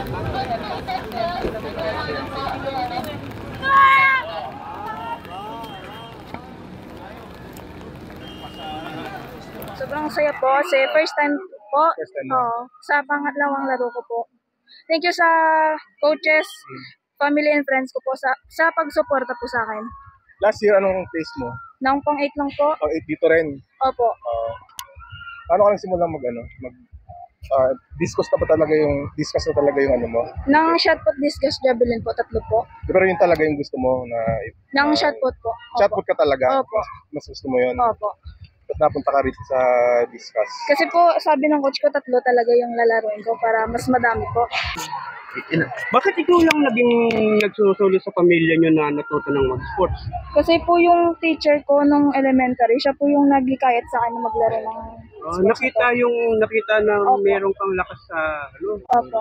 Sobrang saya po kasi first time po. Sa pangatlawang laro ko po. Thank you sa coaches, family and friends ko po sa pagsuporta po sa akin. Last year, anong place mo? Noong pang 8 lang po. Pang 8 dito rin? Opo. Paano ka nagsimula discuss na talaga yung ano mo? Nang shot put, discus, javelin po, 3 po. Pero yun talaga yung gusto mo na... Nang shot put po. Shot put ka talaga? Opo. Mas gusto mo yun? Opo. Ba't napunta ka rito sa discuss? Kasi po, sabi ng coach ko, 3 talaga yung lalaroin ko para mas madami po. Bakit ikaw lang naging nagsusuli sa pamilya nyo na natuto ng mag-sports? Kasi po yung teacher ko nung elementary, siya po yung naglikayat sa akin na maglaro ng sports. Nakita na Opo. meron kang lakas sa Opo.